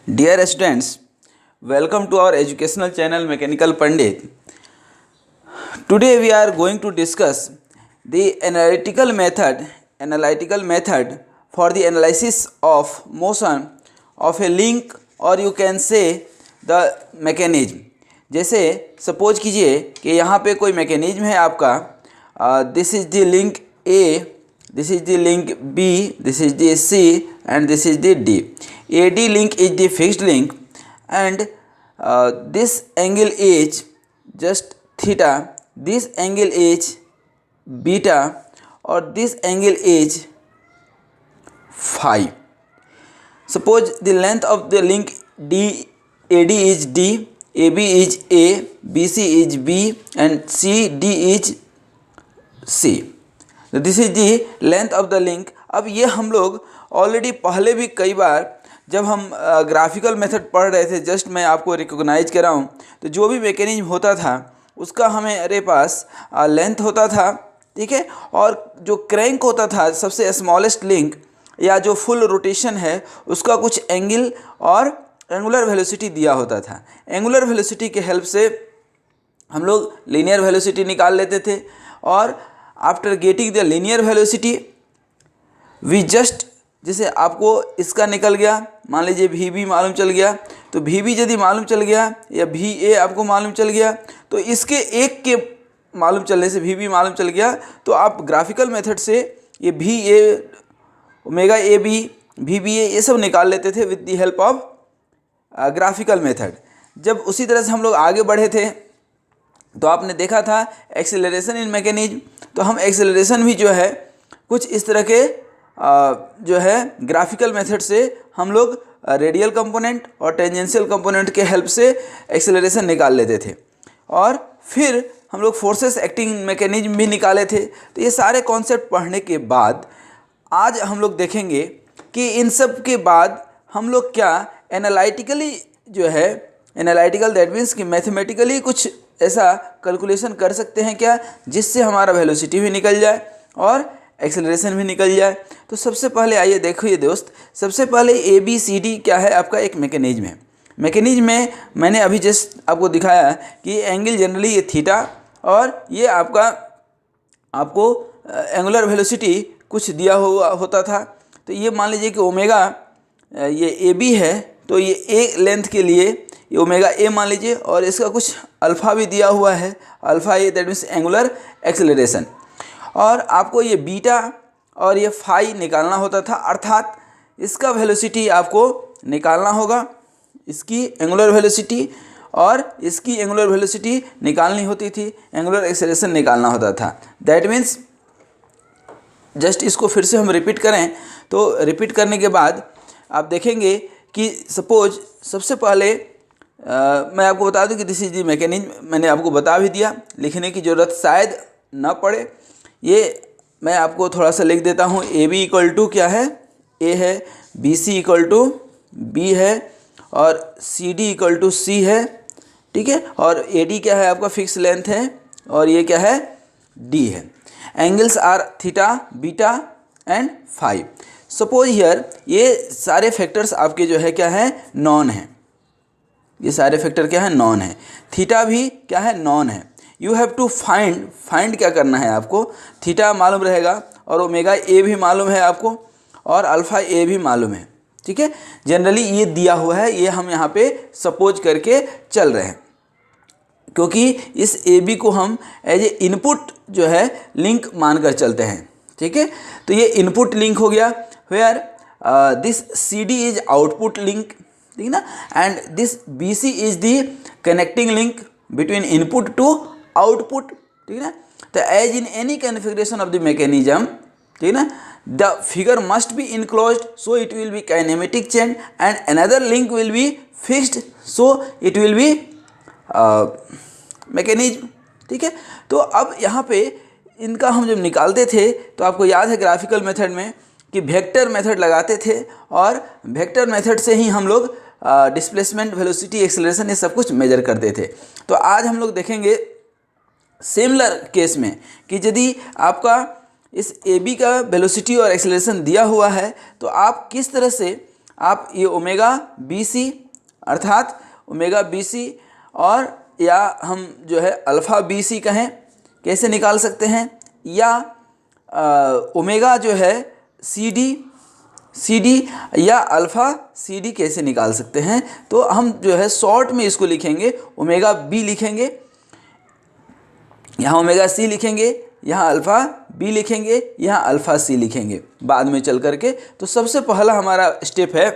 Dear students, welcome to our educational channel Mechanical Pandit. Today we are going to discuss the analytical method for the analysis of motion of a link, or you can say the mechanism. जैसे suppose कीजिए कि यहाँ पे कोई mechanism है आपका, this is the link A, this is the link B, this is the C, and this is the D. AD link is the fixed link, and this angle is just theta, this angle is beta, or this angle is phi. Suppose the length of the link AD is D, AB is A, BC is B, and CD is C. This is the length of the link. अब ये हम लोग already पहले भी कई बार जब हम graphical method पढ़ रहे थे, जस्ट मैं आपको रिकॉग्नाइज कराऊं, तो जो भी मैकेनिज्म होता था उसका हमारे पास लेंथ होता था, ठीक है, और जो क्रैंक होता था सबसे स्मॉलेस्ट लिंक या जो फुल रोटेशन है उसका कुछ एंगल और एंगुलर वेलोसिटी दिया होता था. एंगुलर वेलोसिटी के हेल्प से हम लोग लीनियर वेलोसिटी निकाल लेते थे, और after getting the linear velocity we just, जैसे आपको इसका निकल गया, मान लीजिए वी बी मालूम चल गया, तो वी बी यदि मालूम चल गया या वी ए आपको मालूम चल गया, तो इसके एक के मालूम चलने से वी बी मालूम चल गया, तो आप ग्राफिकल मेथड से ये V A omega A B V B A ये सब निकाल लेते थे with the help of graphical method. जब उसी तरह से हम लोग आगे बढ़े थे तो आपने देखा था एक्सेलरेशन इन मैकेनिज्म, तो हम एक्सेलरेशन भी जो है कुछ इस तरह के जो है ग्राफिकल मेथड से हम लोग रेडियल कंपोनेंट और टेंजेंशियल कंपोनेंट के हेल्प से एक्सेलरेशन निकाल लेते थे, और फिर हम लोग फोर्सेस एक्टिंग मैकेनिज्म भी निकाले थे. तो ये सारे कॉन्सेप्ट पढ़ने के बाद आज हम लोग देखेंगे कि इन सब के बाद हम लोग क्या एनालिटिकली जो है, एनालिटिकल दैट मीन्स कि मैथमेटिकली कुछ ऐसा कैलकुलेशन कर सकते हैं क्या जिससे हमारा वेलोसिटी भी निकल जाए और एक्सेलरेशन भी निकल जाए. तो सबसे पहले आइए देखिए दोस्त, सबसे पहले ए बी सी डी क्या है आपका एक मैकेनिज्म है. मैकेनिज्म में मैंने अभी जस्ट आपको दिखाया कि एंगल जनरली ये थीटा, और ये आपको एंगुलर वेलोसिटी कुछ दिया हुआ होता था. तो ये मान लीजिए कि ओमेगा ये ए बी है, तो ये एक लेंथ के लिए ये ओमेगा ए मान लीजिए, और इसका कुछ अल्फ़ा भी दिया हुआ है, alpha A that means angular acceleration, और आपको ये बीटा और ये फाई निकालना होता था, अर्थात इसका वेलोसिटी आपको निकालना होगा, इसकी एंगुलर वेलोसिटी और इसकी एंगुलर वेलोसिटी निकालनी होती थी, एंगुलर एक्सेलरेशन निकालना होता था. दैट मीन्स जस्ट इसको फिर से हम रिपीट करें, तो रिपीट करने के बाद आप देखेंगे कि सपोज सबसे पहले मैं आपको बता दूं कि दिस इज द मैकेनिज्म. मैंने आपको बता भी दिया, लिखने की ज़रूरत शायद ना पड़े, ये मैं आपको थोड़ा सा लिख देता हूँ. ए बी इक्वल टू क्या है, ए है, B C equal to B है, और C D equal to C है, ठीक है, और ए डी क्या है आपका फिक्स लेंथ है, और ये क्या है डी है. Angles are theta, beta and phi. Suppose here ये सारे फैक्टर्स आपके जो है क्या है नॉन है, ये सारे फैक्टर क्या है नॉन है. थीटा भी क्या है नॉन है. यू हैव टू फाइंड क्या करना है आपको, थीटा मालूम रहेगा और ओमेगा ए भी मालूम है आपको, और अल्फ़ा ए भी मालूम है, ठीक है. जनरली ये दिया हुआ है, ये हम यहाँ पे सपोज करके चल रहे हैं, क्योंकि इस ए बी को हम एज ए इनपुट जो है लिंक मानकर चलते हैं, ठीक है. तो ये इनपुट लिंक हो गया, where this C D is output link, ठीक है ना, and this B C is the connecting link between input to output, ठीक है ना. तो as in any configuration of the mechanism, ठीक है ना, the figure must be enclosed so it will be kinematic chain, and another link will be fixed so it will be mechanism, ठीक है. तो अब यहाँ पे इनका हम जब निकालते थे तो आपको याद है ग्राफिकल मेथड में कि वेक्टर मेथड लगाते थे, और वेक्टर मेथड से ही हम लोग डिस्प्लेसमेंट, वेलोसिटी, एक्सेलरेशन ये सब कुछ मेजर करते थे. तो आज हम लोग देखेंगे सिमिलर केस में कि यदि आपका इस ए बी का वेलोसिटी और एक्सेलरेशन दिया हुआ है तो आप किस तरह से आप ये ओमेगा बी सी अर्थात ओमेगा बी सी और या हम जो है अल्फ़ा बी सी कहें कैसे निकाल सकते हैं, या ओमेगा जो है सी डी या अल्फ़ा सी डी कैसे निकाल सकते हैं। तो हम जो है शॉर्ट में इसको लिखेंगे, ओमेगा बी लिखेंगे, यहाँ ओमेगा सी लिखेंगे, यहाँ अल्फ़ा बी लिखेंगे, यहाँ अल्फ़ा सी लिखेंगे बाद में चल करके। तो सबसे पहला हमारा स्टेप है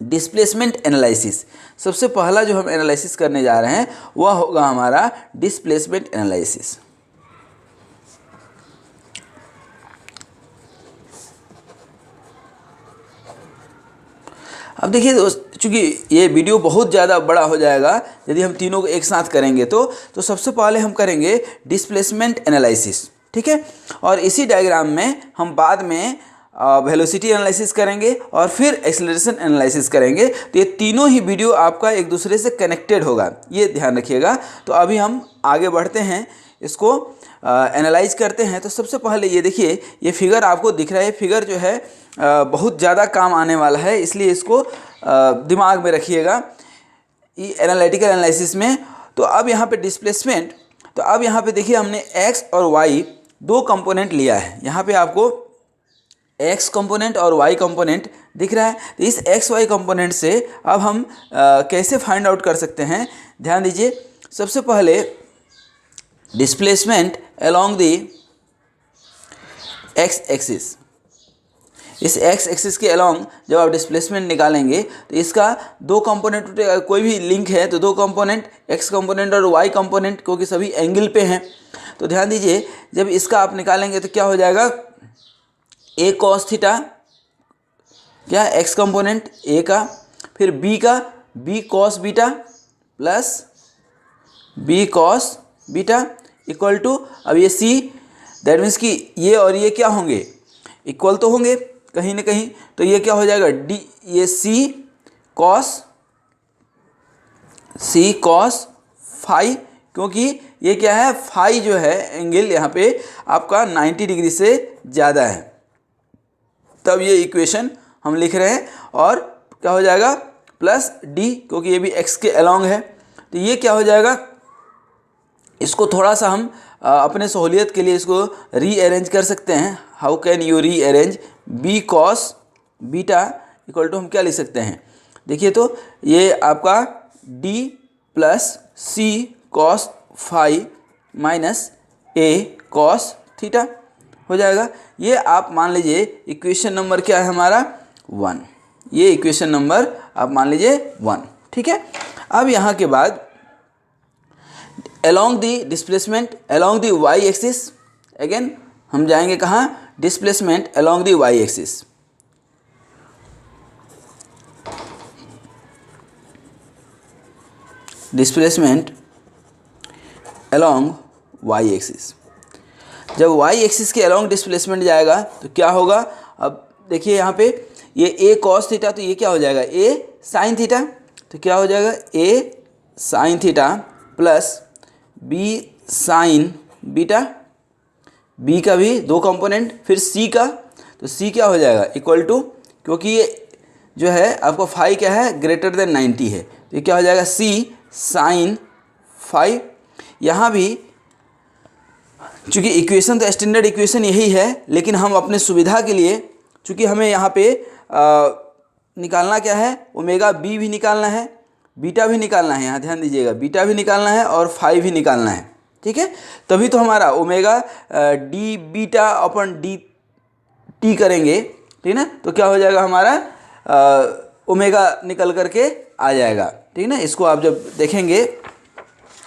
डिस्प्लेसमेंट एनालिसिस। सबसे पहला जो हम एनालिसिस करने जा रहे हैं वह होगा हमारा डिस्प्लेसमेंट एनालिसिस। अब देखिए दोस्त, चूँकि ये वीडियो बहुत ज़्यादा बड़ा हो जाएगा यदि हम तीनों को एक साथ करेंगे तो सबसे पहले हम करेंगे डिस्प्लेसमेंट एनालिसिस, ठीक है। और इसी डायग्राम में हम बाद में वेलोसिटी एनालिसिस करेंगे और फिर एक्सेलरेशन एनालिसिस करेंगे। तो ये तीनों ही वीडियो आपका एक दूसरे से कनेक्टेड होगा, ये ध्यान रखिएगा। तो अभी हम आगे बढ़ते हैं, इसको एनालाइज करते हैं। तो सबसे पहले ये देखिए, ये फिगर आपको दिख रहा है, फिगर जो है बहुत ज़्यादा काम आने वाला है, इसलिए इसको दिमाग में रखिएगा ये एनालिटिकल एनालिसिस में। तो अब यहाँ पे डिस्प्लेसमेंट, तो अब यहाँ पे देखिए हमने एक्स और वाई दो कंपोनेंट लिया है। यहाँ पे आपको एक्स कंपोनेंट और वाई कंपोनेंट दिख रहा है। तो इस एक्स वाई कंपोनेंट से अब हम कैसे फाइंड आउट कर सकते हैं, ध्यान दीजिए। सबसे पहले displacement along the x axis, इस एक्स एक्सिस के अलोंग जब आप डिस्प्लेसमेंट निकालेंगे तो इसका दो कंपोनेंट, कोई भी लिंक है तो दो कंपोनेंट एक्स कंपोनेंट और वाई कंपोनेंट, क्योंकि सभी एंगल पे हैं। तो ध्यान दीजिए, जब इसका आप निकालेंगे तो क्या हो जाएगा, ए कॉस थीटा, क्या एक्स कंपोनेंट ए का, फिर बी का B cos beta plus B cos beta equal to, अब ये सी, दैट मीन्स कि ये और ये क्या होंगे, इक्वल तो होंगे कहीं ना कहीं। तो ये क्या हो जाएगा डी, ये सी कॉस फाई, क्योंकि ये क्या है, फाई जो है एंगल यहाँ पे आपका 90 डिग्री से ज़्यादा है, तब ये इक्वेशन हम लिख रहे हैं। और क्या हो जाएगा प्लस डी, क्योंकि ये भी एक्स के अलोंग है। तो ये क्या हो जाएगा, इसको थोड़ा सा हम अपने सहूलियत के लिए इसको रीअरेंज कर सकते हैं। How can you rearrange, B cos beta equal to हम क्या लिख सकते हैं, देखिए तो ये आपका D plus C cos phi minus A cos theta हो जाएगा। ये आप मान लीजिए इक्वेशन नंबर क्या है हमारा 1, ये इक्वेशन नंबर आप मान लीजिए 1, ठीक है। अब यहाँ के बाद along the displacement along the y axis, again हम जाएंगे कहाँ, displacement along the y axis। displacement along y axis, जब y axis के along displacement जाएगा तो क्या होगा, अब देखिए यहाँ पे ये a cos थीटा, तो ये क्या हो जाएगा a sin थीटा, तो क्या हो जाएगा a sin theta plus B sine beta, B का भी दो कंपोनेंट, फिर सी का, तो सी क्या हो जाएगा इक्वल टू, क्योंकि ये जो है आपको फाई क्या है ग्रेटर देन 90 है, तो ये क्या हो जाएगा सी साइन फाई। यहाँ भी चूँकि इक्वेशन तो स्टैंडर्ड इक्वेशन यही है, लेकिन हम अपने सुविधा के लिए, चूँकि हमें यहाँ पे निकालना क्या है, ओमेगा बी भी निकालना है, बीटा भी निकालना है, यहाँ ध्यान दीजिएगा, बीटा भी निकालना है और फाई भी निकालना है, ठीक है। तभी तो हमारा omega D beta upon D T करेंगे, ठीक ना, तो क्या हो जाएगा हमारा ओमेगा निकल करके आ जाएगा, ठीक ना। इसको आप जब देखेंगे,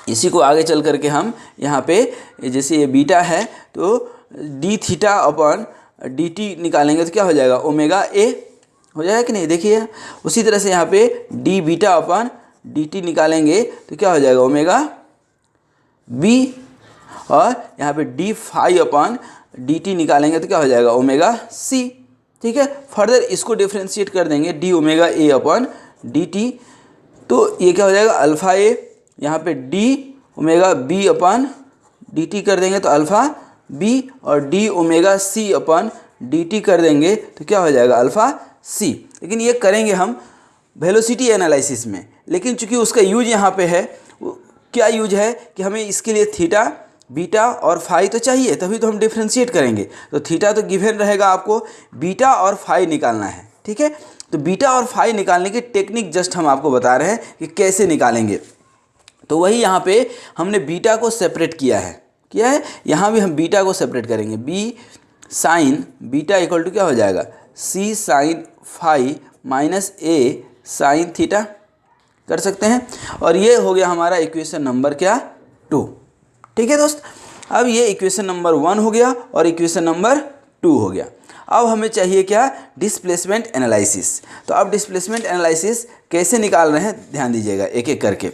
इसी को आगे चल करके हम यहाँ पे जैसे ये बीटा है तो डी थीटा अपन डी टी निकालेंगे तो क्या हो जाएगा ओमेगा ए हो जाएगा कि नहीं। देखिए उसी तरह से यहाँ पे D beta upon D T निकालेंगे तो क्या हो जाएगा ओमेगा बी, और यहाँ पे डी फाई अपन डी टी निकालेंगे तो क्या हो जाएगा ओमेगा सी, ठीक है। फर्दर इसको डिफ्रेंशिएट कर देंगे D omega A upon D T, तो ये क्या हो जाएगा अल्फ़ा ए, यहाँ पे डी ओमेगा बी अपन डी टी कर देंगे तो अल्फ़ा बी, और डी ओमेगा सी अपन डी टी कर देंगे तो क्या हो जाएगा अल्फ़ा सी। लेकिन ये करेंगे हम वेलोसिटी एनालिसिस में, लेकिन चूंकि उसका यूज यहाँ पे है, क्या यूज है कि हमें इसके लिए थीटा, बीटा और फाई तो चाहिए, तभी तो हम डिफ्रेंशिएट करेंगे। तो थीटा तो गिवन रहेगा, आपको बीटा और फाई निकालना है, ठीक है। तो बीटा और फाई निकालने की टेक्निक जस्ट हम आपको बता रहे हैं कि कैसे निकालेंगे। तो वही यहाँ पे हमने बीटा को सेपरेट किया है, यहाँ भी हम बीटा को सेपरेट करेंगे। B sine beta equal to क्या हो जाएगा, C sine phi minus A sine theta, कर सकते हैं। और ये हो गया हमारा इक्वेशन नंबर क्या, 2, ठीक है दोस्त। अब ये इक्वेशन नंबर 1 हो गया और इक्वेशन नंबर 2 हो गया। अब हमें चाहिए क्या, डिस्प्लेसमेंट एनालिसिस। तो अब डिस्प्लेसमेंट एनालिसिस कैसे निकाल रहे हैं, ध्यान दीजिएगा एक एक करके।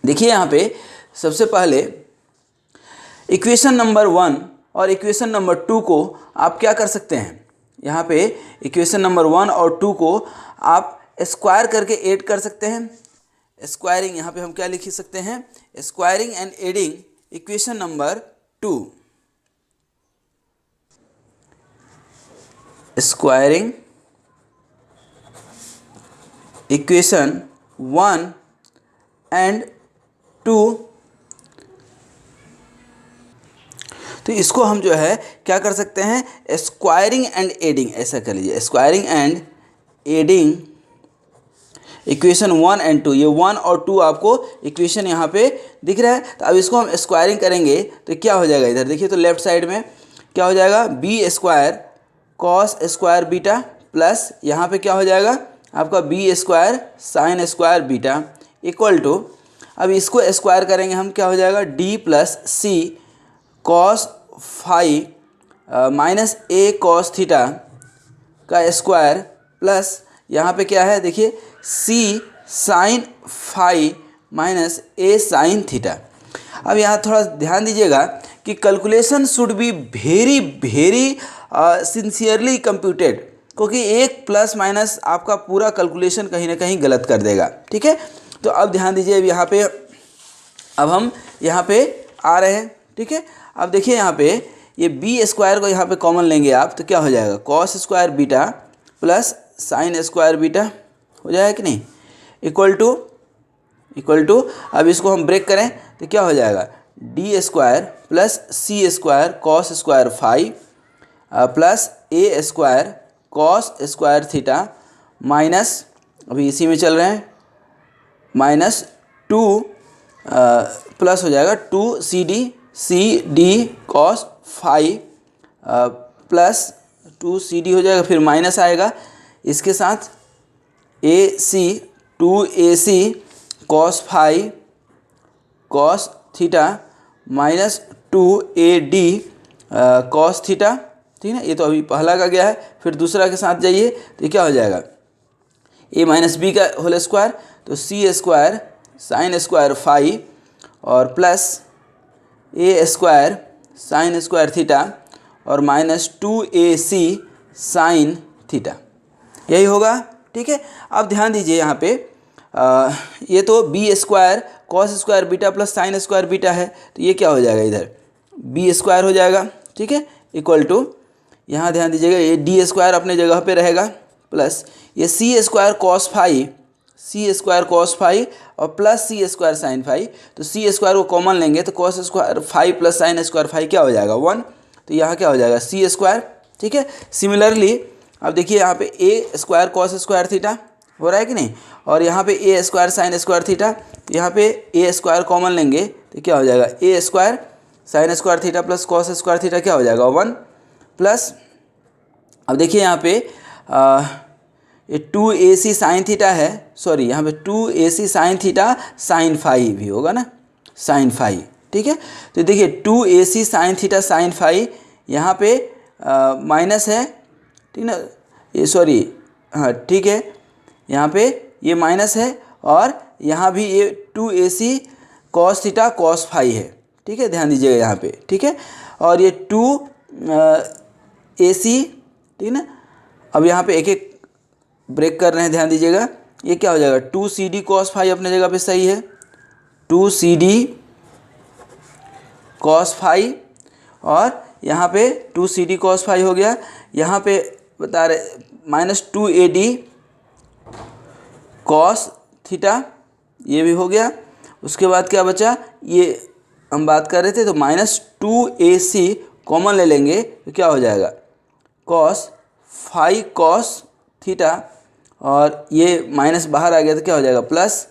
देखिए यहाँ पे सबसे पहले इक्वेशन नंबर 1 और इक्वेशन नंबर 2 को आप क्या कर सकते हैं, यहाँ पे इक्वेशन नंबर 1 और 2 को आप स्क्वायर करके ऐड कर सकते हैं। स्क्वायरिंग यहाँ पे हम क्या लिख सकते हैं, squaring and adding equation number 2, squaring equation 1 and 2। तो इसको हम जो है क्या कर सकते हैं, स्क्वायरिंग एंड एडिंग, ऐसा कर लीजिए, squaring and adding equation 1 and 2। ये 1 और 2 आपको इक्वेशन यहाँ पे दिख रहा है। तो अब इसको हम स्क्वायरिंग करेंगे तो क्या हो जाएगा, इधर देखिए तो लेफ्ट साइड में क्या हो जाएगा, B square cos square beta plus यहाँ पे क्या हो जाएगा आपका B square sine square beta equal to, अब इसको स्क्वायर करेंगे हम, क्या हो जाएगा D plus C cos phi minus A cos theta का स्क्वायर प्लस यहाँ पे क्या है देखिए C sine phi minus A sine theta. अब यहाँ थोड़ा ध्यान दीजिएगा कि calculation should be very very sincerely computed, क्योंकि एक प्लस माइनस आपका पूरा कैलकुलेशन कहीं ना कहीं गलत कर देगा, ठीक है। तो अब ध्यान दीजिए, यहाँ पे अब हम यहाँ पे आ रहे हैं, ठीक है। अब देखिए यहाँ पे ये बी स्क्वायर को यहाँ पे कॉमन लेंगे आप, तो क्या हो जाएगा cos square beta plus sine square beta हो जाएगा कि नहीं, इक्वल टू अब इसको हम ब्रेक करें तो क्या हो जाएगा D square plus C square cos square phi plus A square cos square theta minus, अभी इसी में चल रहे हैं, माइनस 2 प्लस हो जाएगा 2 C D cos phi plus 2 C D हो जाएगा, फिर माइनस आएगा इसके साथ A C 2 A C cos phi cos theta minus 2 A D cos theta, ठीक है। ये तो अभी पहला का गया है, फिर दूसरा के साथ जाइए तो ये क्या हो जाएगा ए माइनस बी का होल स्क्वायर, तो C square sine square phi और plus A square sine square theta और minus 2 A C sine theta, यही होगा, ठीक है। अब ध्यान दीजिए यहाँ पे ये तो B square cos square beta plus sine square beta है, तो ये क्या हो जाएगा इधर बी स्क्वायर हो जाएगा, ठीक है, इक्वल टू यहाँ ध्यान दीजिएगा ये डी स्क्वायर अपने जगह पे रहेगा प्लस ये सी स्क्वायर कॉस फाई और plus C square sine phi, तो सी स्क्वायर को कॉमन लेंगे तो cos square phi plus sine square phi क्या हो जाएगा 1, तो यहाँ क्या हो जाएगा सी स्क्वायर, ठीक है। सिमिलरली अब देखिए यहाँ पे ए स्क्वायर कॉस स्क्वायर थीटा हो रहा है कि नहीं, और यहाँ पे ए स्क्वायर साइन स्क्वायर थीटा, यहाँ पे ए स्क्वायर कॉमन लेंगे तो क्या हो जाएगा A square sine square theta plus cos square theta क्या हो जाएगा 1 प्लस, अब देखिए यहाँ पे ये 2 ए सी साइन थीटा है, सॉरी यहाँ पे 2 A C sine theta sine phi भी होगा ना, साइन फाई, ठीक है। तो देखिए 2 A C sine theta sine phi यहाँ पे माइनस है, ठीक ना, ये सॉरी हाँ ठीक है, यहाँ पे ये माइनस है और यहाँ भी ये 2 A C cos theta cos phi है, ठीक है, ध्यान दीजिएगा यहाँ पे, ठीक है। और ये 2 ए सी, ठीक ना, अब यहाँ पे एक एक ब्रेक कर रहे हैं, ध्यान दीजिएगा ये क्या हो जाएगा 2 सी डी कॉस फाई अपने जगह पे सही है, 2 सी डी कॉस फाई और यहाँ पे 2 सी डी कॉस फाई हो गया, यहाँ पे बता रहे -2AD कॉस थीटा, ये भी हो गया। उसके बाद क्या बचा, ये हम बात कर रहे थे तो -2AC कॉमन ले लेंगे तो क्या हो जाएगा, कॉस फाई कॉस थीटा, और ये माइनस बाहर आ गया तो क्या हो जाएगा प्लस,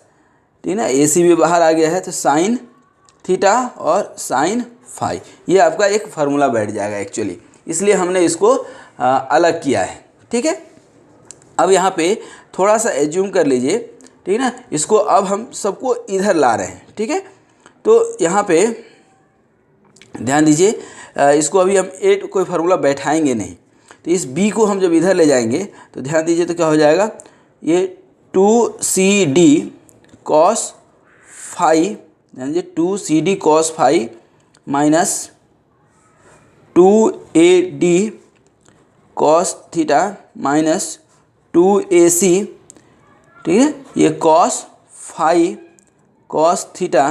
ठीक है ना, AC भी बाहर आ गया है तो साइन थीटा और साइन फाई, ये आपका एक फार्मूला बैठ जाएगा एक्चुअली, इसलिए हमने इसको अलग किया है। ठीक है, अब यहाँ पे थोड़ा सा एज्यूम कर लीजिए, ठीक है ना, इसको अब हम सबको इधर ला रहे हैं। ठीक है, तो यहाँ पे ध्यान दीजिए, इसको अभी हम कोई फार्मूला बैठाएंगे नहीं, तो इस b को हम जब इधर ले जाएंगे तो ध्यान दीजिए तो क्या हो जाएगा, ये 2CD कॉस फाई, ध्यान दीजिए 2CD cos phi minus 2AD cos theta minus 2AC, ठीक है, ये cos phi cos theta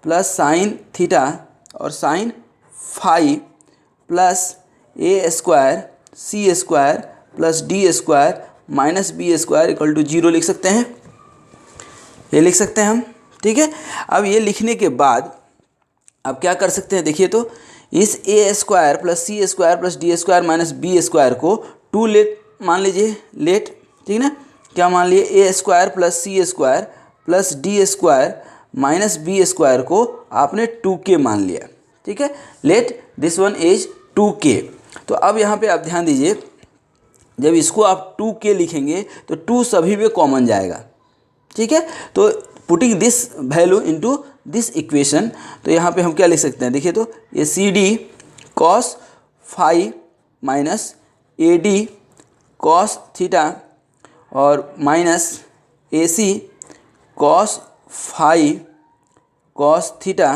plus sine theta और sine phi plus A² C² plus D² minus B² equal to 0 लिख सकते हैं, ये लिख सकते हैं हम। ठीक है, अब ये लिखने के बाद अब क्या कर सकते हैं, देखिए तो इस A² plus C² plus D² minus B² को 2 लेट मान लीजिए, लेट, ठीक है ना, क्या मान लिए A² plus C² plus D² minus B² को आपने 2K मान लिया। ठीक है, let this one is 2K। तो अब यहाँ पे आप ध्यान दीजिए, जब इसको आप 2K लिखेंगे तो 2 सभी में कॉमन जाएगा। ठीक है, तो putting this value into this equation, तो यहाँ पे हम क्या लिख सकते हैं, देखिए तो ये CD cos phi minus AD cos theta और minus AC cos phi cos theta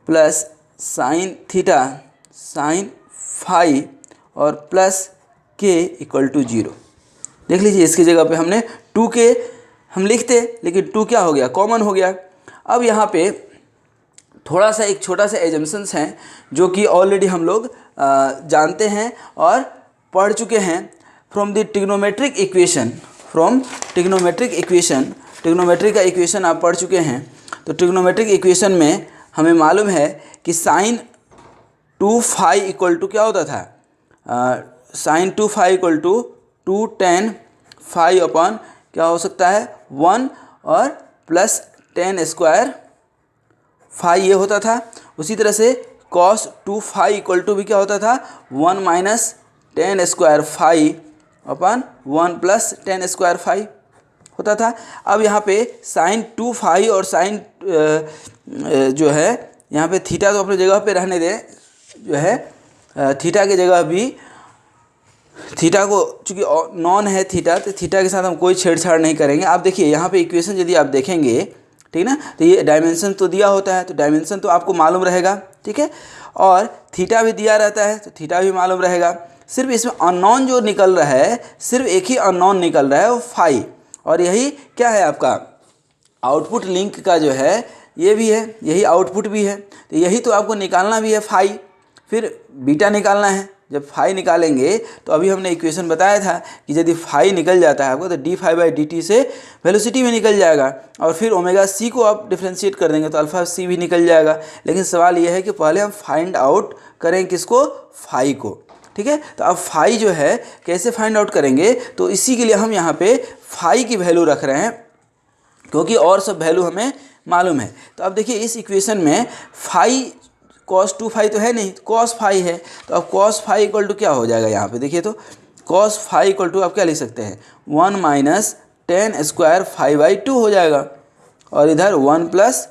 plus sine theta sine phi और प्लस K इक्वल टू 0। देख लीजिए, इसकी जगह पे हमने 2K हम लिखते, लेकिन 2 क्या हो गया, कॉमन हो गया। अब यहाँ पे थोड़ा सा एक छोटा सा एजम्पशंस हैं जो कि ऑलरेडी हम लोग जानते हैं और पढ़ चुके हैं। From the trigonometric equation, from trigonometric equation, trigonometric का इक्वेशन आप पढ़ चुके हैं। तो ट्रिग्नोमेट्रिक इक्वेशन में हमें मालूम है कि साइन 2 फाई इक्वल टू क्या होता था, साइन 2 फाई इक्वल टू 2 tan फाई अपॉन क्या हो सकता है 1 और प्लस tan² फाई ये होता था। उसी तरह से cos 2 फाई इक्वल टू भी क्या होता था 1 माइनस tan² फाई अपॉन 1 प्लस tan² फाई होता था। अब यहाँ पे साइन 2 फाई और साइन जो है यहाँ पे थीटा तो अपनी जगह पे रहने दें, जो है थीटा की जगह भी, थीटा को चूँकि नॉन है थीटा, तो थीटा के साथ हम कोई छेड़छाड़ नहीं करेंगे। आप देखिए यहाँ पे इक्वेशन यदि आप देखेंगे, ठीक ना, तो ये डायमेंशन तो दिया होता है, तो डायमेंशन तो आपको मालूम रहेगा। ठीक है, और थीटा भी दिया रहता है तो थीटा भी मालूम रहेगा। सिर्फ इसमें अननोन जो निकल रहा है, सिर्फ एक ही अननोन निकल रहा है वो फाई, और यही क्या है आपका आउटपुट लिंक का जो है ये भी है, यही आउटपुट भी है। तो यही तो आपको निकालना भी है फाई, फिर बीटा निकालना है। जब फाई निकालेंगे तो अभी हमने इक्वेशन बताया था कि यदि फाई निकल जाता है आपको तो d∅dt से वेलोसिटी भी निकल जाएगा, और फिर ओमेगा c को आप डिफ्रेंशिएट कर देंगे तो अल्फा c भी निकल जाएगा। लेकिन सवाल यह है कि पहले हम फाइंड आउट करें किसको, फाई को। ठीक है, तो अब फाई जो है कैसे फाइंड आउट करेंगे, तो इसी के लिए हम यहाँ पे फाई की वैल्यू रख रहे हैं, क्योंकि और सब वैल्यू हमें मालूम है। तो अब देखिए इस इक्वेशन में फाई cos 2 फाई तो है नहीं, cos फाई है, तो अब cos फाई इक्वल टू क्या हो जाएगा, यहाँ पे देखिए तो cos फाई इक्वल टू आप क्या लिख सकते हैं 1 माइनस tan² फाई/2 हो जाएगा, और इधर 1 प्लस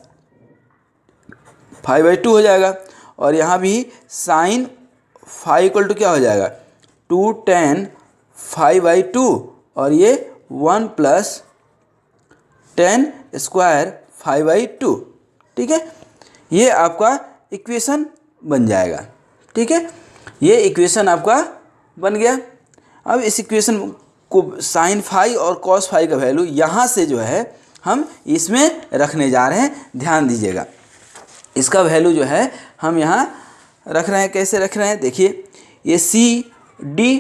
फाई/2 हो जाएगा, और यहाँ भी साइन फाई इक्वल टू क्या हो जाएगा 2 tan फाई/2, और ये 1 प्लस tan² फाई/2। ठीक है, ये आपका इक्वेशन बन जाएगा। ठीक है, ये इक्वेशन आपका बन गया। अब इस इक्वेशन को साइन फाई और कॉस फाई का वैल्यू यहाँ से जो है हम इसमें रखने जा रहे हैं, ध्यान दीजिएगा। इसका वैल्यू जो है हम यहाँ रख रहे हैं, कैसे रख रहे हैं देखिए, ये CD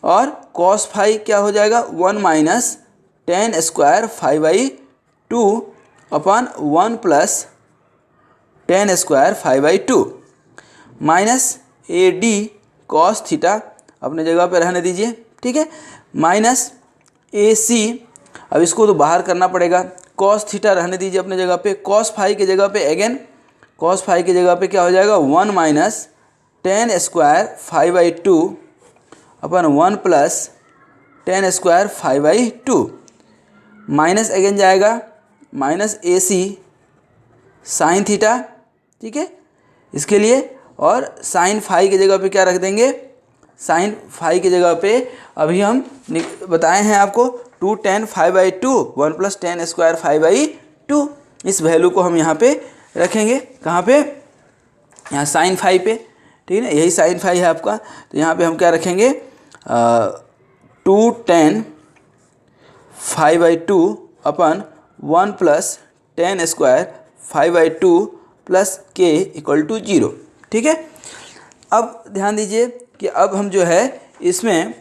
और कॉस फाई क्या हो जाएगा 1 minus tan square phi by 2 upon 1 plus tan square phi by 2 minus A D cos theta अपने जगह पे रहने दीजिए, ठीक है, माइनस ए सी, अब इसको तो बाहर करना पड़ेगा, कॉस थीटा रहने दीजिए अपने जगह पे, कॉस फाई की जगह पे अगेन कॉस फाई की जगह पे क्या हो जाएगा 1 minus tan square phi by 2 upon 1 plus tan square phi by 2 minus again जाएगा minus A C sine theta, ठीक है, इसके लिए, और साइन फाई की जगह पे क्या रख देंगे, साइन फाई की जगह पे अभी हम बताए हैं आपको 2 tan phi by 2 1 plus tan square phi by 2, इस वैल्यू को हम यहाँ पे रखेंगे, कहाँ पे, यहाँ साइन फाई पे, ठीक है ना, यही साइन फाई है आपका, तो यहाँ पे हम क्या रखेंगे 2 tan phi by 2 upon 1 plus tan square phi by 2 plus K equal to 0, ठीक है। अब ध्यान दीजिए कि अब हम जो है इसमें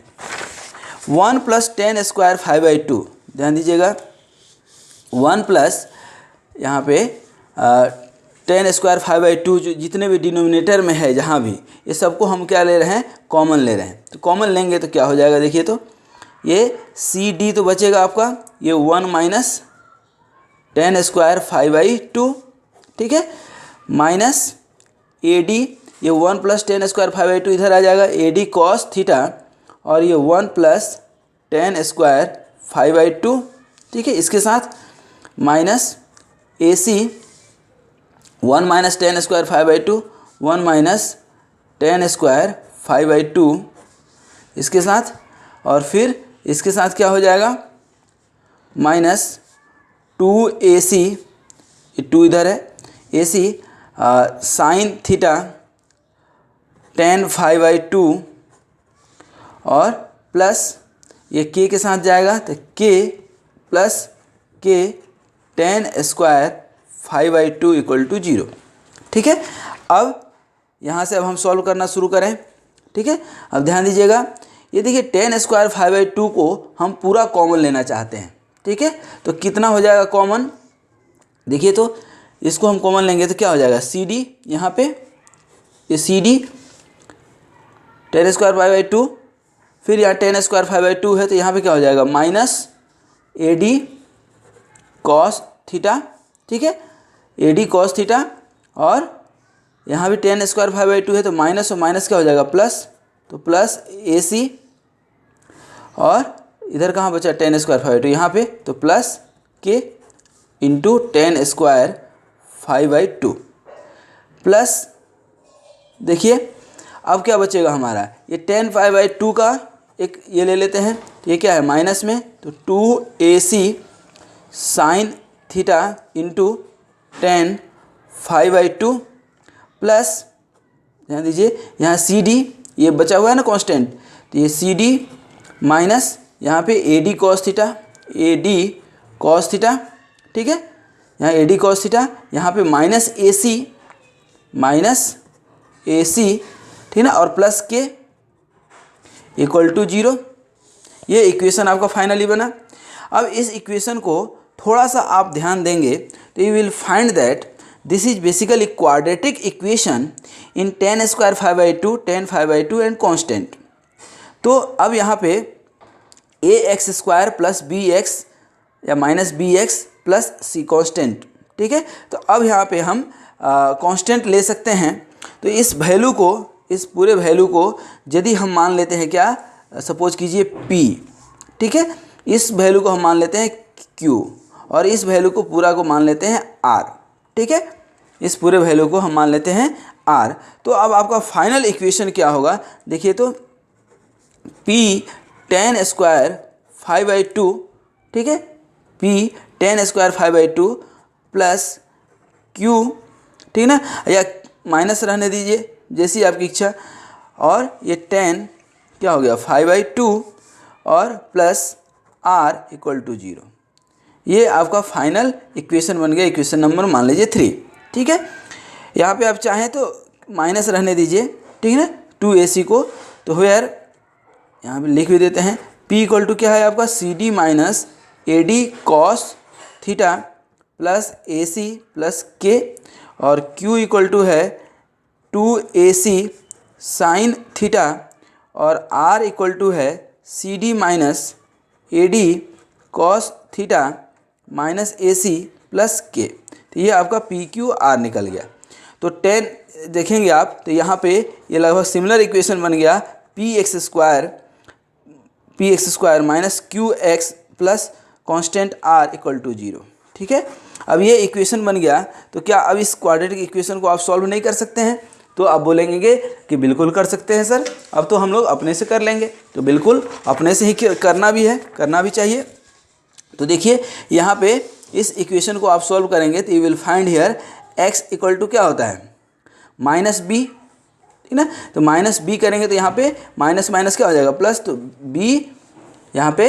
1 plus tan square phi by 2, ध्यान दीजिएगा 1 प्लस यहाँ पे टेन स्क्वायर फाई बाई 2 जो जितने भी डिनोमिनेटर में है जहाँ भी, ये सबको हम क्या ले रहे हैं, कॉमन ले रहे हैं, तो कॉमन लेंगे तो क्या हो जाएगा, देखिए तो ये सी डी तो बचेगा आपका, ये 1 minus tan square phi by 2, ठीक है, माइनस ए डी, ये 1 plus tan square phi by 2 इधर आ जाएगा, ए डी कॉस थीटा, और ये 1 plus tan square phi by 2, ठीक है, इसके साथ minus A C 1 minus tan square phi by 2 1 minus tan square phi by 2 इसके साथ, और फिर इसके साथ क्या हो जाएगा माइनस 2 ए सी, 2 इधर है, A C sine theta tan phi by 2 और प्लस ये के के साथ जाएगा तो K plus K tan square phi by 2 equal to 0, ठीक है। अब यहाँ से अब हम सॉल्व करना शुरू करें, ठीक है। अब ध्यान दीजिएगा, ये देखिए टेन स्क्वायर फाई बाई 2 को हम पूरा कॉमन लेना चाहते हैं, ठीक है, तो कितना हो जाएगा कॉमन, देखिए तो इसको हम कॉमन लेंगे तो क्या हो जाएगा सी डी, यहाँ पे ये C D tan square phi by 2, फिर यहाँ टेन स्क्वायर फाई बाई 2 है तो यहाँ पे क्या हो जाएगा minus A D cos theta, ठीक है, ए डी कॉस थीटा, और यहाँ भी टेन स्क्वायर फाई बाई 2 है तो माइनस और माइनस क्या हो जाएगा प्लस, तो प्लस ए सी, और इधर कहाँ बचा टेन स्क्वायर फाई बाई 2 यहाँ पे, तो plus K into tan square phi by 2 plus, देखिए अब क्या बचेगा हमारा, ये टेन फाई बाई 2 का एक ये ले लेते हैं, तो ये क्या है माइनस में, तो 2 A C sine theta into tan phi by 2 plus, ध्यान दीजिए यहाँ सी डी ये बचा हुआ है ना कांस्टेंट, तो ये सी डी माइनस यहाँ पे ए डी कॉस थीटा, ए डी कॉस थीटा, ठीक है, यहाँ ए डी कॉस थीटा, यहाँ पे माइनस ए सी, ठीक ना, और प्लस के इक्वल टू 0, ये इक्वेशन आपका फाइनली बना। अब इस इक्वेशन को थोड़ा सा आप ध्यान देंगे तो you will find that this is basically quadratic equation in tan square phi by 2 tan phi by 2 and constant. तो अब यहाँ पे A x square plus B x या minus B x plus C constant, ठीक है, तो अब यहाँ पे हम कांस्टेंट ले सकते हैं, तो इस वैल्यू को, इस पूरे वैल्यू को यदि हम मान लेते हैं क्या, सपोज कीजिए P, ठीक है, इस वैल्यू को हम मान लेते हैं Q, और इस वैल्यू को पूरा को मान लेते हैं R, ठीक है, इस पूरे वैल्यू को हम मान लेते हैं R। तो अब आपका फाइनल इक्वेशन क्या होगा, देखिए तो P tan square phi by 2, ठीक है, P tan square phi by 2 plus Q, ठीक ना, या माइनस रहने दीजिए जैसी आपकी इच्छा, और ये 10 क्या हो गया फाई बाई 2 और प्लस R इक्वल टू 0, ये आपका फाइनल इक्वेशन बन गया, इक्वेशन नंबर मान लीजिए 3, ठीक है। यहाँ पे आप चाहें तो माइनस रहने दीजिए, ठीक है ना, 2AC को, तो वेयर यहाँ पे लिख भी देते हैं, P इक्वल टू क्या है आपका C D minus A D cos theta plus A C plus K, और Q इक्वल टू है 2AC साइन थीटा, और R इक्वल टू है C D minus A D cos theta minus A C plus K. तो ये आपका PQR निकल गया। तो 10 देखेंगे आप तो यहाँ पे ये लगभग सिमिलर इक्वेशन बन गया, P X square minus Q X plus constant R equal to 0। ठीक है, अब ये इक्वेशन बन गया। तो क्या अब इस क्वाड्रेटिक इक्वेशन को आप सॉल्व नहीं कर सकते हैं? तो आप बोलेंगे कि बिल्कुल कर सकते हैं सर, अब तो हम लोग अपने से कर लेंगे। तो बिल्कुल अपने से ही करना भी है, करना भी चाहिए। तो देखिए यहाँ पे इस इक्वेशन को आप सॉल्व करेंगे तो you will find here x equal to क्या होता है माइनस बी, ठीक ना। तो माइनस बी करेंगे तो यहाँ पे माइनस माइनस क्या हो जाएगा प्लस, तो b यहाँ पे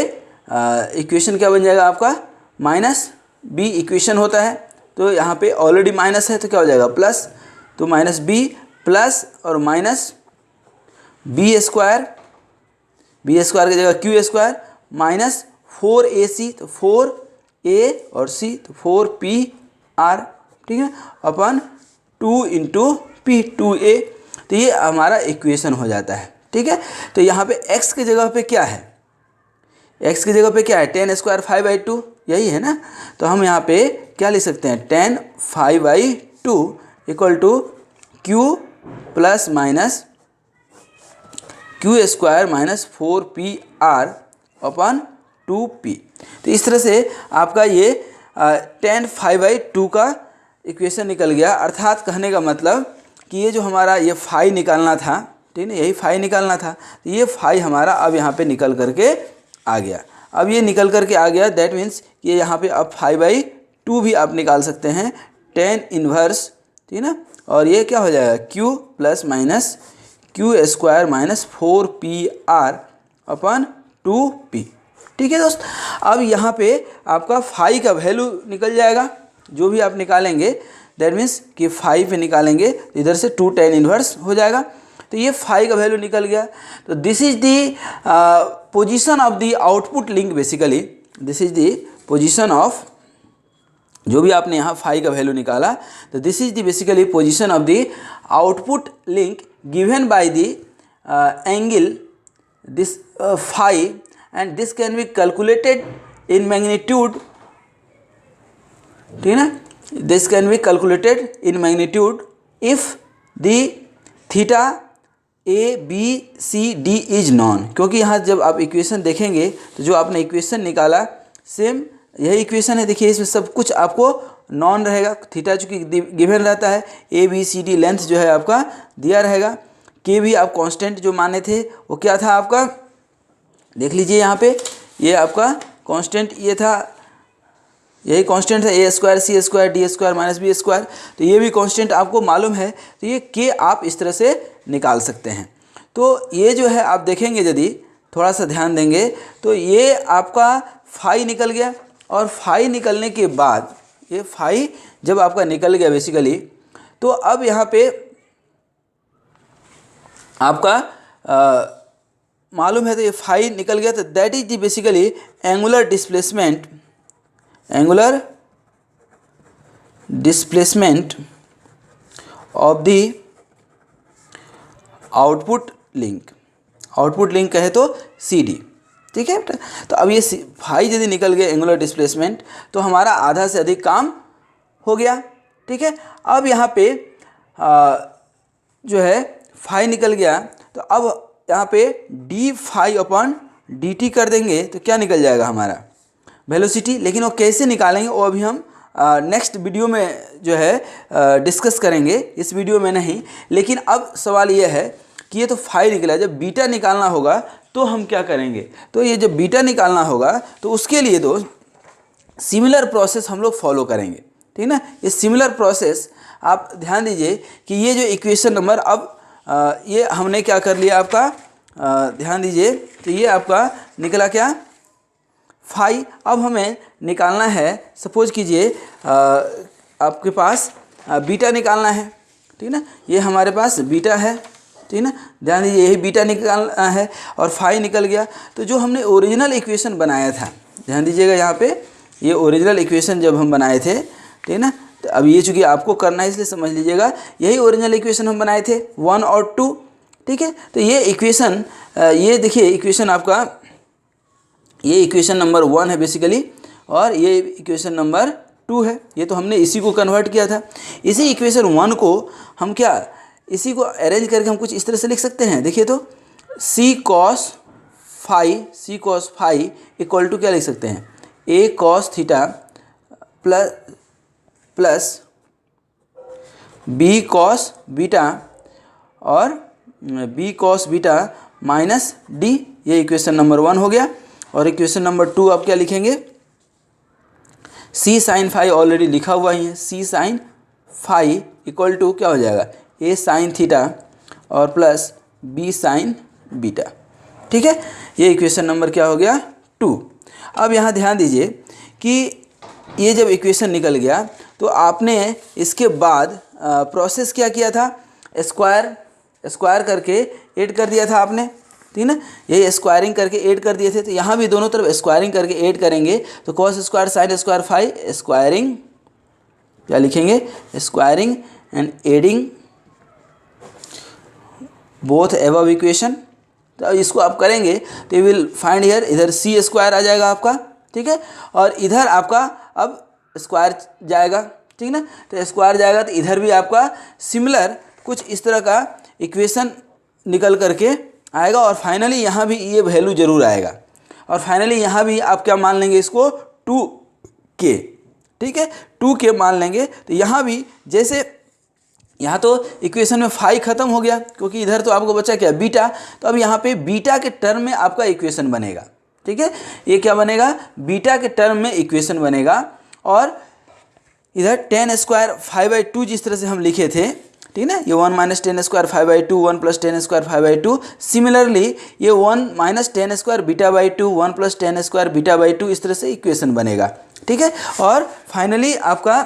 इक्वेशन क्या बन जाएगा आपका माइनस b इक्वेशन होता है, तो यहाँ पे ऑलरेडी माइनस है तो क्या हो जाएगा प्लस, तो माइनस b प्लस और माइनस बी स्क्वायर की जगह क्यू स्क्वायर माइनस 4AC, तो 4A और C तो 4PR, ठीक है, अपन 2 इंटू P 2A। तो ये हमारा इक्वेशन हो जाता है। ठीक है, तो यहाँ पे x की जगह पे क्या है, x की जगह पे क्या है 10 स्क्वायर 5/2, यही है ना। तो हम यहाँ पे क्या लिख सकते हैं 10 5/2 equal to Q plus minus Q square minus 4PR upon 2P। तो इस तरह से आपका ये 10 5/2 का इक्वेशन निकल गया। अर्थात कहने का मतलब कि ये जो हमारा ये फाई निकालना था, ठीक है, यही फाई निकालना था, तो ये फाई हमारा अब यहाँ पे निकल करके आ गया। अब ये निकल करके आ गया, दैट मीन्स कि यहाँ पे अब 5/2 भी आप निकाल सकते हैं 10 इन्वर्स, ठीक है ना। और ये क्या हो जाएगा Q plus minus Q square minus 4PR upon 2P। ठीक है दोस्त, अब यहाँ पे आपका फाई का वैल्यू निकल जाएगा, जो भी आप निकालेंगे दैट मीन्स कि फाई पे निकालेंगे तो इधर से 2 10 इन्वर्स हो जाएगा। तो ये फाई का वैल्यू निकल गया। तो this is the position of the output link, basically this is the position of, जो भी आपने यहाँ फाई का वैल्यू निकाला, तो this is the basically position of the output link given by the angle this phi, and this can be calculated in magnitude, ठीक है ना। This can be calculated in magnitude if the theta ABCD is known. क्योंकि यहाँ जब आप equation देखेंगे तो जो आपने इक्वेशन निकाला सेम यही इक्वेशन है। देखिए इसमें सब कुछ आपको नॉन रहेगा, थीटा चूँकि गिवन रहता है, ABCD लेंथ जो है आपका दिया रहेगा, के भी आप कांस्टेंट जो माने थे वो क्या था आपका, देख लीजिए यहाँ पे ये आपका कांस्टेंट ये था, यही कांस्टेंट है A square C square D square minus B square. तो ये भी कांस्टेंट आपको मालूम है, तो ये के आप इस तरह से निकाल सकते हैं। तो ये जो है आप देखेंगे यदि थोड़ा सा ध्यान देंगे तो ये आपका फाई निकल गया, और फाई निकलने के बाद ये फाई जब आपका निकल गया बेसिकली, तो अब यहाँ पे आपका मालूम है, तो ये फाई निकल गया, तो that is the basically angular displacement of the output link कहे तो CD। ठीक है, तो अब ये फाई यदि निकल गया एंगुलर डिस्प्लेसमेंट, तो हमारा आधा से अधिक काम हो गया। ठीक है, अब यहाँ पे जो है फाई निकल गया, तो अब यहाँ पे d फाई अपॉन dt कर देंगे तो क्या निकल जाएगा हमारा वेलोसिटी। लेकिन वो कैसे निकालेंगे वो अभी हम नेक्स्ट वीडियो में जो है डिस्कस करेंगे, इस वीडियो में नहीं। लेकिन अब सवाल ये है कि ये तो फाई निकला, जब बीटा निकालना होगा तो हम क्या करेंगे। तो ये जब बीटा निकालना होगा तो उसके लिए तो सिमिलर प्रोसेस हम लोग फॉलो करेंगे, ठीक ना। ये सिमिलर प्रोसेस आप ध्यान दीजिए कि ये जो इक्वेशन नंबर अब ये हमने क्या कर लिया आपका, ध्यान दीजिए, तो ये आपका निकला क्या फाई। अब हमें निकालना है, सपोज कीजिए आपके पास बीटा निकालना है, ठीक ना। ये हमारे पास बीटा है, ठीक है ना। ध्यान दीजिए यही बीटा निकालना है और फाई निकल गया। तो जो हमने ओरिजिनल इक्वेशन बनाया था, ध्यान दीजिएगा यहाँ पे, ये ओरिजिनल इक्वेशन जब हम बनाए थे, ठीक है ना। तो अब ये चूँकि आपको करना है इसलिए समझ लीजिएगा, यही ओरिजिनल इक्वेशन हम बनाए थे 1 और 2, ठीक है। तो ये इक्वेशन, ये देखिए इक्वेशन आपका, ये इक्वेशन नंबर 1 है बेसिकली, और ये इक्वेशन नंबर 2 है। ये तो हमने इसी को कन्वर्ट किया था। इसी इक्वेशन 1 को हम क्या, इसी को अरेंज करके हम कुछ इस तरह से लिख सकते हैं। देखिए तो C cos phi equal to क्या लिख सकते हैं, A cos theta plus B cos beta और B cos beta minus D. ये इक्वेशन नंबर 1 हो गया। और इक्वेशन नंबर 2 आप क्या लिखेंगे, सी साइन फाई ऑलरेडी लिखा हुआ ही है, सी साइन फाई इक्वल टू क्या हो जाएगा, ए साइन थीटा और प्लस बी साइन बीटा, ठीक है। ये इक्वेशन नंबर क्या हो गया 2। अब यहाँ ध्यान दीजिए कि ये जब इक्वेशन निकल गया तो आपने इसके बाद प्रोसेस क्या किया था, स्क्वायर करके ऐड कर दिया था आपने, ठीक है ना। ये स्क्वायरिंग करके ऐड कर दिए थे। तो यहाँ भी दोनों तरफ स्क्वायरिंग करके ऐड करेंगे तो cos square sine square phi, squaring क्या लिखेंगे, squaring and adding both above equation. तो इसको आप करेंगे तो यू विल फाइंड हियर, इधर सी स्क्वायर आ जाएगा आपका, ठीक है, और इधर आपका अब स्क्वायर जाएगा, ठीक ना। तो स्क्वायर जाएगा तो इधर भी आपका सिमिलर कुछ इस तरह का इक्वेशन निकल करके आएगा। और फाइनली यहाँ भी ये वैल्यू जरूर आएगा। और फाइनली यहाँ भी आप क्या मान लेंगे इसको 2k, ठीक है, 2k मान लेंगे। तो यहाँ भी जैसे यहाँ तो इक्वेशन में फाई खत्म हो गया क्योंकि इधर तो आपको बचा क्या, बीटा। तो अब यहाँ पे बीटा के टर्म में आपका इक्वेशन बनेगा, ठीक है। ये क्या बनेगा, बीटा के टर्म में इक्वेशन बनेगा। और इधर टेन स्क्वायर 5/2 जिस तरह से हम लिखे थे, ठीक है ना, ये 1 minus tan square 5/2, 1 plus tan square 5/2। Similarly ये 1 माइनस टेन स्क्वायर बीटा/2, 1 प्लस टेन स्क्वायर बीटा/2, इस तरह से इक्वेशन बनेगा, ठीक है। और फाइनली आपका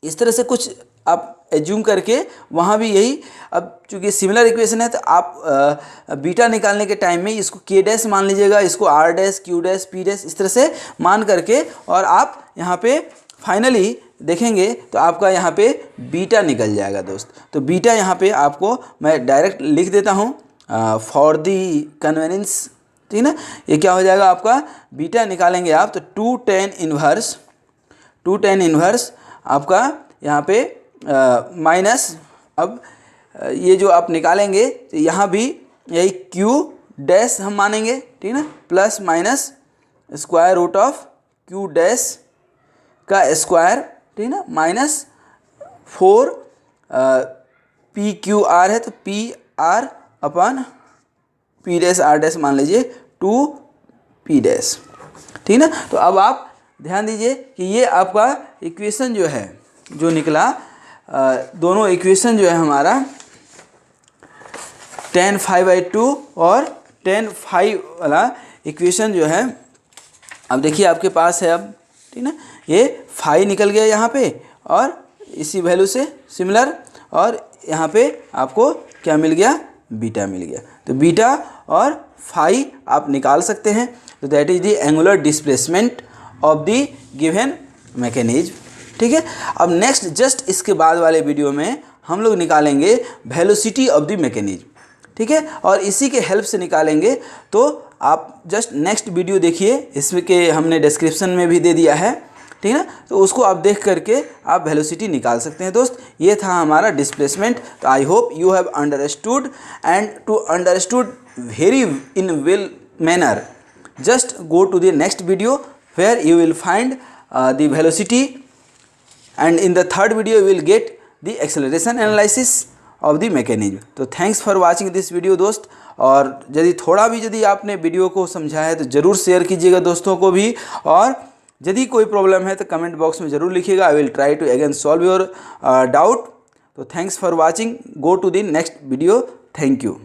इस तरह से कुछ आप एज्यूम करके वहाँ भी यही, अब चूँकि सिमिलर इक्वेशन है तो आप बीटा निकालने के टाइम में इसको के डैश मान लीजिएगा, इसको R dash, Q dash, P dash, इस तरह से मान करके, और आप यहाँ पे फाइनली देखेंगे तो आपका यहाँ पे बीटा निकल जाएगा दोस्त। तो बीटा यहाँ पे आपको मैं डायरेक्ट लिख देता हूँ फॉर दी कन्वीनियंस, ठीक है ना। ये क्या हो जाएगा आपका, बीटा निकालेंगे आप तो 2 tan इन्वर्स आपका यहाँ पे माइनस, अब ये जो आप निकालेंगे तो यहाँ भी यही क्यू डैश हम मानेंगे, ठीक है ना, plus minus square root of Q dash का स्क्वायर, ठीक है ना, माइनस 4 पी क्यू आर है तो P R upon P dash R dash मान लीजिए 2 पी डैश, ठीक है ना। तो अब आप ध्यान दीजिए कि ये आपका इक्वेशन जो है जो निकला, दोनों इक्वेशन जो है हमारा tan 5/2 और tan 5 वाला इक्वेशन जो है, अब देखिए आपके पास है अब, ठीक ना, ये फाई निकल गया यहाँ पे और इसी वैल्यू से सिमिलर, और यहाँ पे आपको क्या मिल गया, बीटा मिल गया। तो बीटा और फाई आप निकाल सकते हैं। तो that is the angular displacement of the given mechanism, ठीक है। अब नेक्स्ट जस्ट इसके बाद वाले वीडियो में हम लोग निकालेंगे वेलोसिटी ऑफ द मैकेनिज्म, ठीक है, और इसी के हेल्प से निकालेंगे। तो आप जस्ट नेक्स्ट वीडियो देखिए, इसमें के हमने डिस्क्रिप्शन में भी दे दिया है, ठीक है ना। तो उसको आप देख करके आप वेलोसिटी निकाल सकते हैं दोस्त। ये था हमारा डिस्प्लेसमेंट। तो I hope you have understood, and to understood very in well manner, just go to the next video where you will find the velocity, and in the third video you will get the acceleration analysis of the mechanism. तो thanks for watching this video दोस्त। और यदि थोड़ा भी यदि आपने video को समझा है तो ज़रूर शेयर कीजिएगा दोस्तों को भी, और यदि कोई प्रॉब्लम है तो कमेंट बॉक्स में ज़रूर लिखिएगा। I will try to again solve your doubt. तो thanks for watching, go to the next video, thank you.